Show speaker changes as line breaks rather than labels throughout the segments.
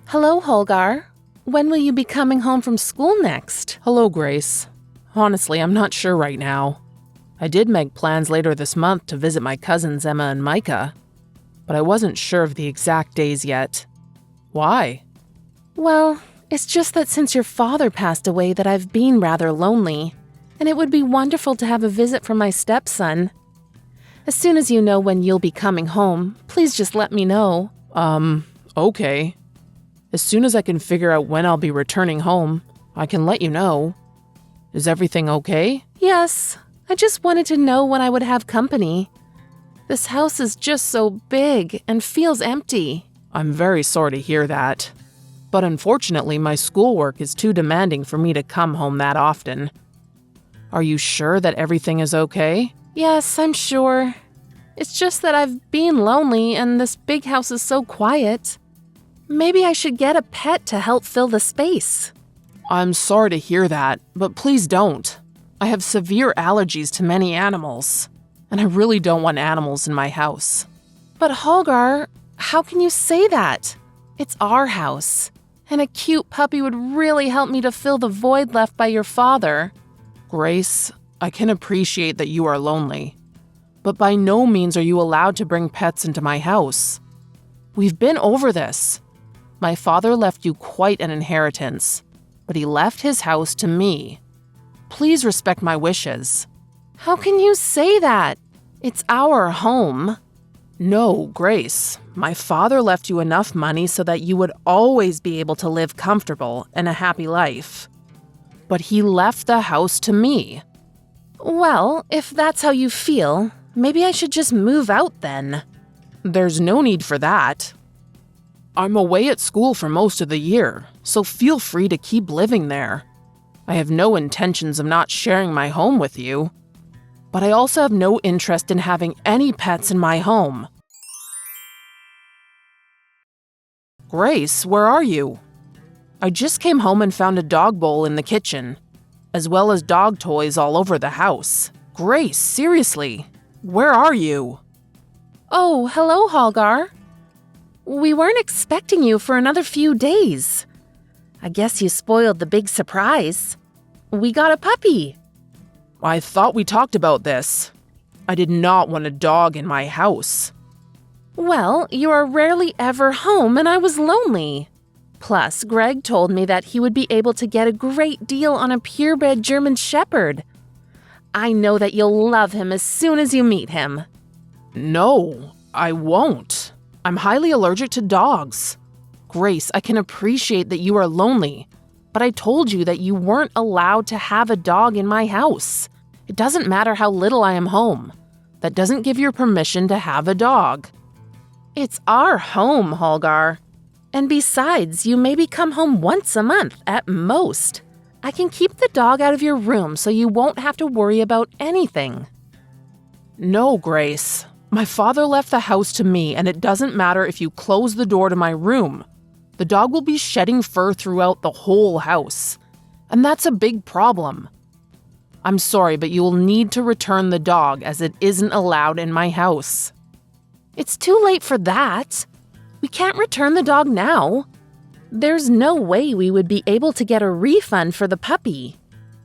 Hello, Holgar. When will you be coming home from school next?
Hello, Grace. Honestly, I'm not sure right now. I did make plans later this month to visit my cousins Emma and Micah, but I wasn't sure of the exact days yet. Why?
Well, it's just that since your father passed away that I've been rather lonely, and it would be wonderful to have a visit from my stepson. As soon as you know when you'll be coming home, please just let me know.
Okay. As soon as I can figure out when I'll be returning home, I can let you know. Is everything okay?
Yes, I just wanted to know when I would have company. This house is just so big and feels empty.
I'm very sorry to hear that. But unfortunately, my schoolwork is too demanding for me to come home that often. Are you sure that everything is okay?
Yes, I'm sure. It's just that I've been lonely and this big house is so quiet. Maybe I should get a pet to help fill the space.
I'm sorry to hear that, but please don't. I have severe allergies to many animals, and I really don't want animals in my house.
But Holgar, how can you say that? It's our house, and a cute puppy would really help me to fill the void left by your father.
Grace, I can appreciate that you are lonely, but by no means are you allowed to bring pets into my house. We've been over this. My father left you quite an inheritance, but he left his house to me. Please respect my wishes.
How can you say that? It's our home.
No, Grace. My father left you enough money so that you would always be able to live comfortable and a happy life. But he left the house to me.
Well, if that's how you feel, maybe I should just move out then.
There's no need for that. I'm away at school for most of the year, so feel free to keep living there. I have no intentions of not sharing my home with you, but I also have no interest in having any pets in my home. Grace, where are you? I just came home and found a dog bowl in the kitchen, as well as dog toys all over the house. Grace, seriously, where are you?
Oh, hello, Holgar. We weren't expecting you for another few days. I guess you spoiled the big surprise. We got a puppy.
I thought we talked about this. I did not want a dog in my house.
Well, you are rarely ever home and I was lonely. Plus, Greg told me that he would be able to get a great deal on a purebred German Shepherd. I know that you'll love him as soon as you meet him.
No, I won't. I'm highly allergic to dogs. Grace, I can appreciate that you are lonely, but I told you that you weren't allowed to have a dog in my house. It doesn't matter how little I am home. That doesn't give you permission to have a dog.
It's our home, Holgar. And besides, you maybe come home once a month at most. I can keep the dog out of your room so you won't have to worry about anything.
No, Grace. My father left the house to me, and it doesn't matter if you close the door to my room. The dog will be shedding fur throughout the whole house, and that's a big problem. I'm sorry, but you will need to return the dog as it isn't allowed in my house.
It's too late for that. We can't return the dog now. There's no way we would be able to get a refund for the puppy.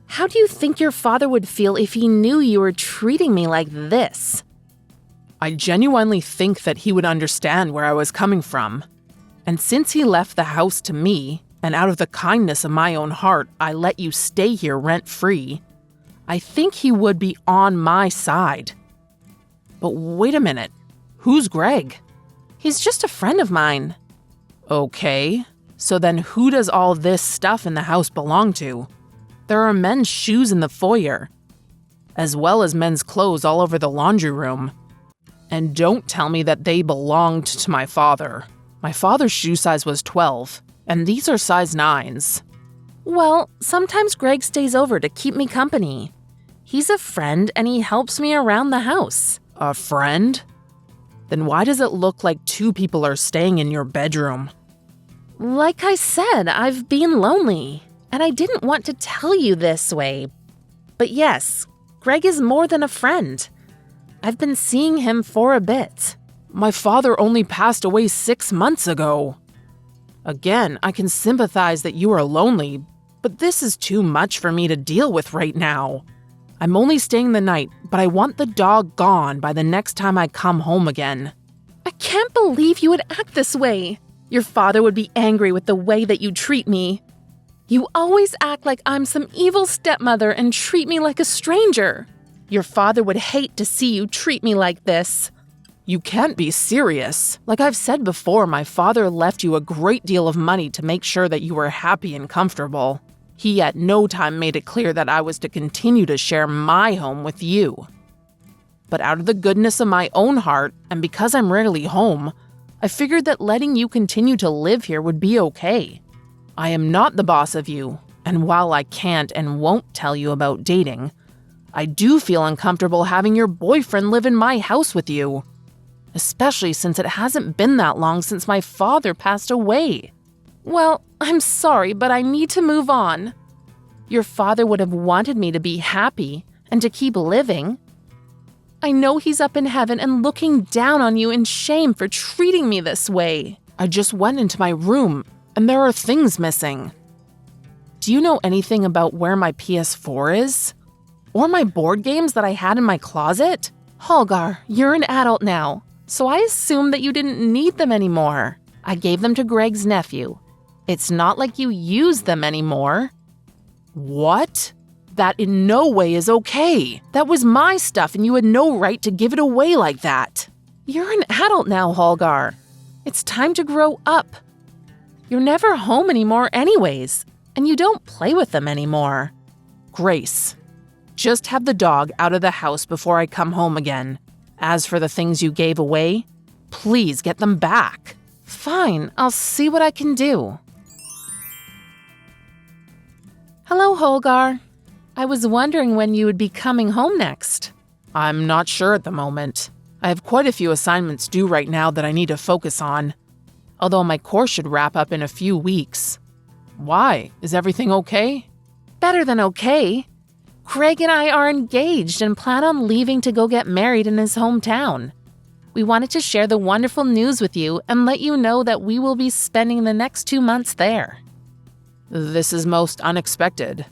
How do you think your father would feel if he knew you were treating me like this?
I genuinely think that he would understand where I was coming from. And since he left the house to me, and out of the kindness of my own heart, I let you stay here rent-free, I think he would be on my side. But wait a minute. Who's Greg?
He's just a friend of mine.
Okay, so then who does all this stuff in the house belong to? There are men's shoes in the foyer, as well as men's clothes all over the laundry room. And don't tell me that they belonged to my father. My father's shoe size was 12, and these are size 9s.
Well, sometimes Greg stays over to keep me company. He's a friend and he helps me around the house.
A friend? Then why does it look like 2 people are staying in your bedroom?
Like I said, I've been lonely, and I didn't want to tell you this way. But yes, Greg is more than a friend. I've been seeing him for a bit.
My father only passed away 6 months ago. Again, I can sympathize that you are lonely, but this is too much for me to deal with right now. I'm only staying the night, but I want the dog gone by the next time I come home again.
I can't believe you would act this way. Your father would be angry with the way that you treat me. You always act like I'm some evil stepmother and treat me like a stranger. Your father would hate to see you treat me like this.
You can't be serious. Like I've said before, my father left you a great deal of money to make sure that you were happy and comfortable. He at no time made it clear that I was to continue to share my home with you. But out of the goodness of my own heart, and because I'm rarely home, I figured that letting you continue to live here would be okay. I am not the boss of you, and while I can't and won't tell you about dating, I do feel uncomfortable having your boyfriend live in my house with you. Especially since it hasn't been that long since my father passed away.
Well, I'm sorry, but I need to move on. Your father would have wanted me to be happy and to keep living. I know he's up in heaven and looking down on you in shame for treating me this way.
I just went into my room, and there are things missing. Do you know anything about where my PS4 is? Or my board games that I had in my closet?
Holgar, you're an adult now, so I assumed that you didn't need them anymore. I gave them to Greg's nephew. It's not like you use them anymore.
What? That in no way is okay. That was my stuff and you had no right to give it away like that.
You're an adult now, Holgar. It's time to grow up. You're never home anymore anyways, and you don't play with them anymore.
Grace, just have the dog out of the house before I come home again. As for the things you gave away, please get them back.
Fine, I'll see what I can do. Hello, Holgar. I was wondering when you would be coming home next.
I'm not sure at the moment. I have quite a few assignments due right now that I need to focus on. Although my course should wrap up in a few weeks. Why? Is everything okay?
Better than okay. Greg and I are engaged and plan on leaving to go get married in his hometown. We wanted to share the wonderful news with you and let you know that we will be spending the next 2 months there.
This is most unexpected.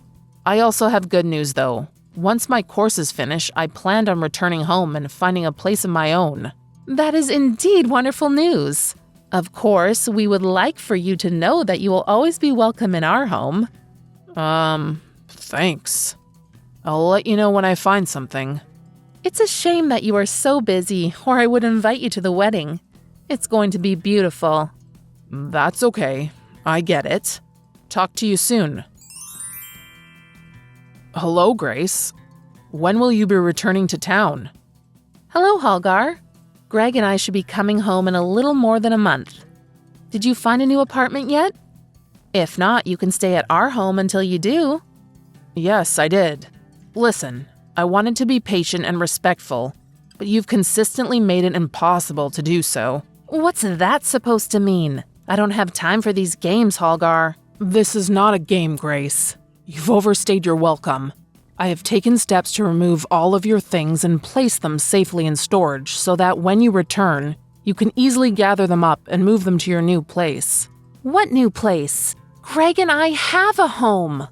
I also have good news though. Once my course is finished, I planned on returning home and finding a place of my own.
That is indeed wonderful news. Of course, we would like for you to know that you will always be welcome in our home.
Thanks. I'll let you know when I find something.
It's a shame that you are so busy, or I would invite you to the wedding. It's going to be beautiful.
That's okay. I get it. Talk to you soon. Hello, Grace. When will you be returning to town?
Hello, Holgar. Greg and I should be coming home in a little more than a month. Did you find a new apartment yet? If not, you can stay at our home until you do.
Yes, I did. Listen, I wanted to be patient and respectful, but you've consistently made it impossible to do so.
What's that supposed to mean? I don't have time for these games, Holgar.
This is not a game, Grace. You've overstayed your welcome. I have taken steps to remove all of your things and place them safely in storage so that when you return, you can easily gather them up and move them to your new place.
What new place? Greg and I have a home.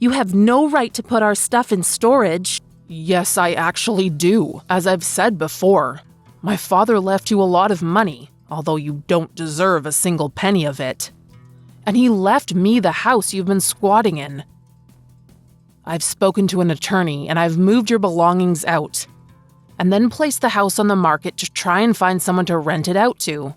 You have no right to put our stuff in storage.
Yes, I actually do. As I've said before, my father left you a lot of money, although you don't deserve a single penny of it. And he left me the house you've been squatting in. I've spoken to an attorney and I've moved your belongings out, and then placed the house on the market to try and find someone to rent it out to.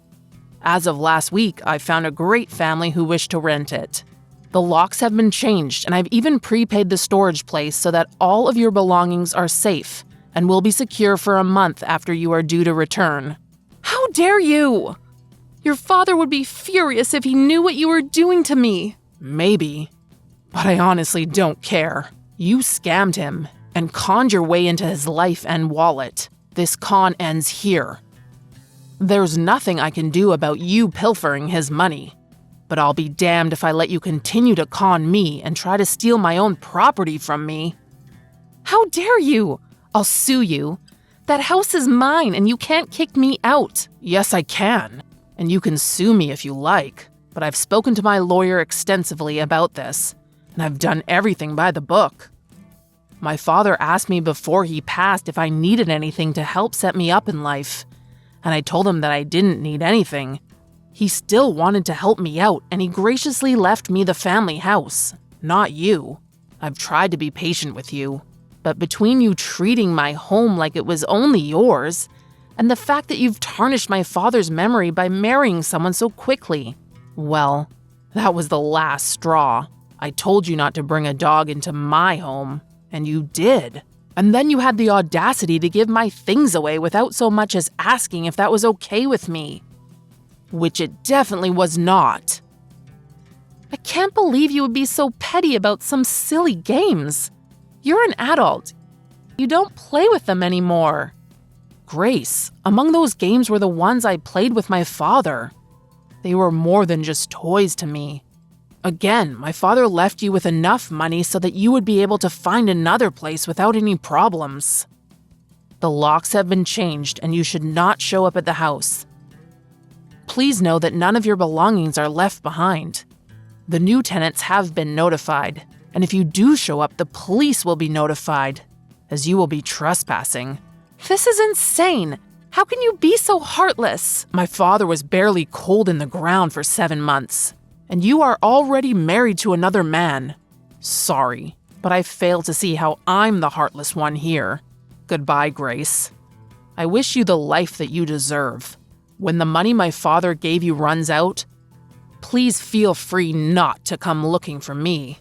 As of last week, I found a great family who wished to rent it. The locks have been changed, and I've even prepaid the storage place so that all of your belongings are safe and will be secure for a month after you are due to return.
How dare you! Your father would be furious if he knew what you were doing to me.
Maybe, but I honestly don't care. You scammed him and conned your way into his life and wallet. This con ends here. There's nothing I can do about you pilfering his money, but I'll be damned if I let you continue to con me and try to steal my own property from me.
How dare you! I'll sue you. That house is mine and you can't kick me out.
Yes, I can, and you can sue me if you like, but I've spoken to my lawyer extensively about this, and I've done everything by the book. My father asked me before he passed if I needed anything to help set me up in life, and I told him that I didn't need anything. He still wanted to help me out, and he graciously left me the family house, not you. I've tried to be patient with you, but between you treating my home like it was only yours, and the fact that you've tarnished my father's memory by marrying someone so quickly, well, that was the last straw. I told you not to bring a dog into my home, and you did. And then you had the audacity to give my things away without so much as asking if that was okay with me. Which it definitely was not.
I can't believe you would be so petty about some silly games. You're an adult. You don't play with them anymore.
Grace, among those games were the ones I played with my father. They were more than just toys to me. Again, my father left you with enough money so that you would be able to find another place without any problems. The locks have been changed and you should not show up at the house. Please know that none of your belongings are left behind. The new tenants have been notified, and if you do show up, the police will be notified, as you will be trespassing.
This is insane. How can you be so heartless?
My father was barely cold in the ground for 7 months. And you are already married to another man. Sorry, but I fail to see how I'm the heartless one here. Goodbye, Grace. I wish you the life that you deserve. When the money my father gave you runs out, please feel free not to come looking for me.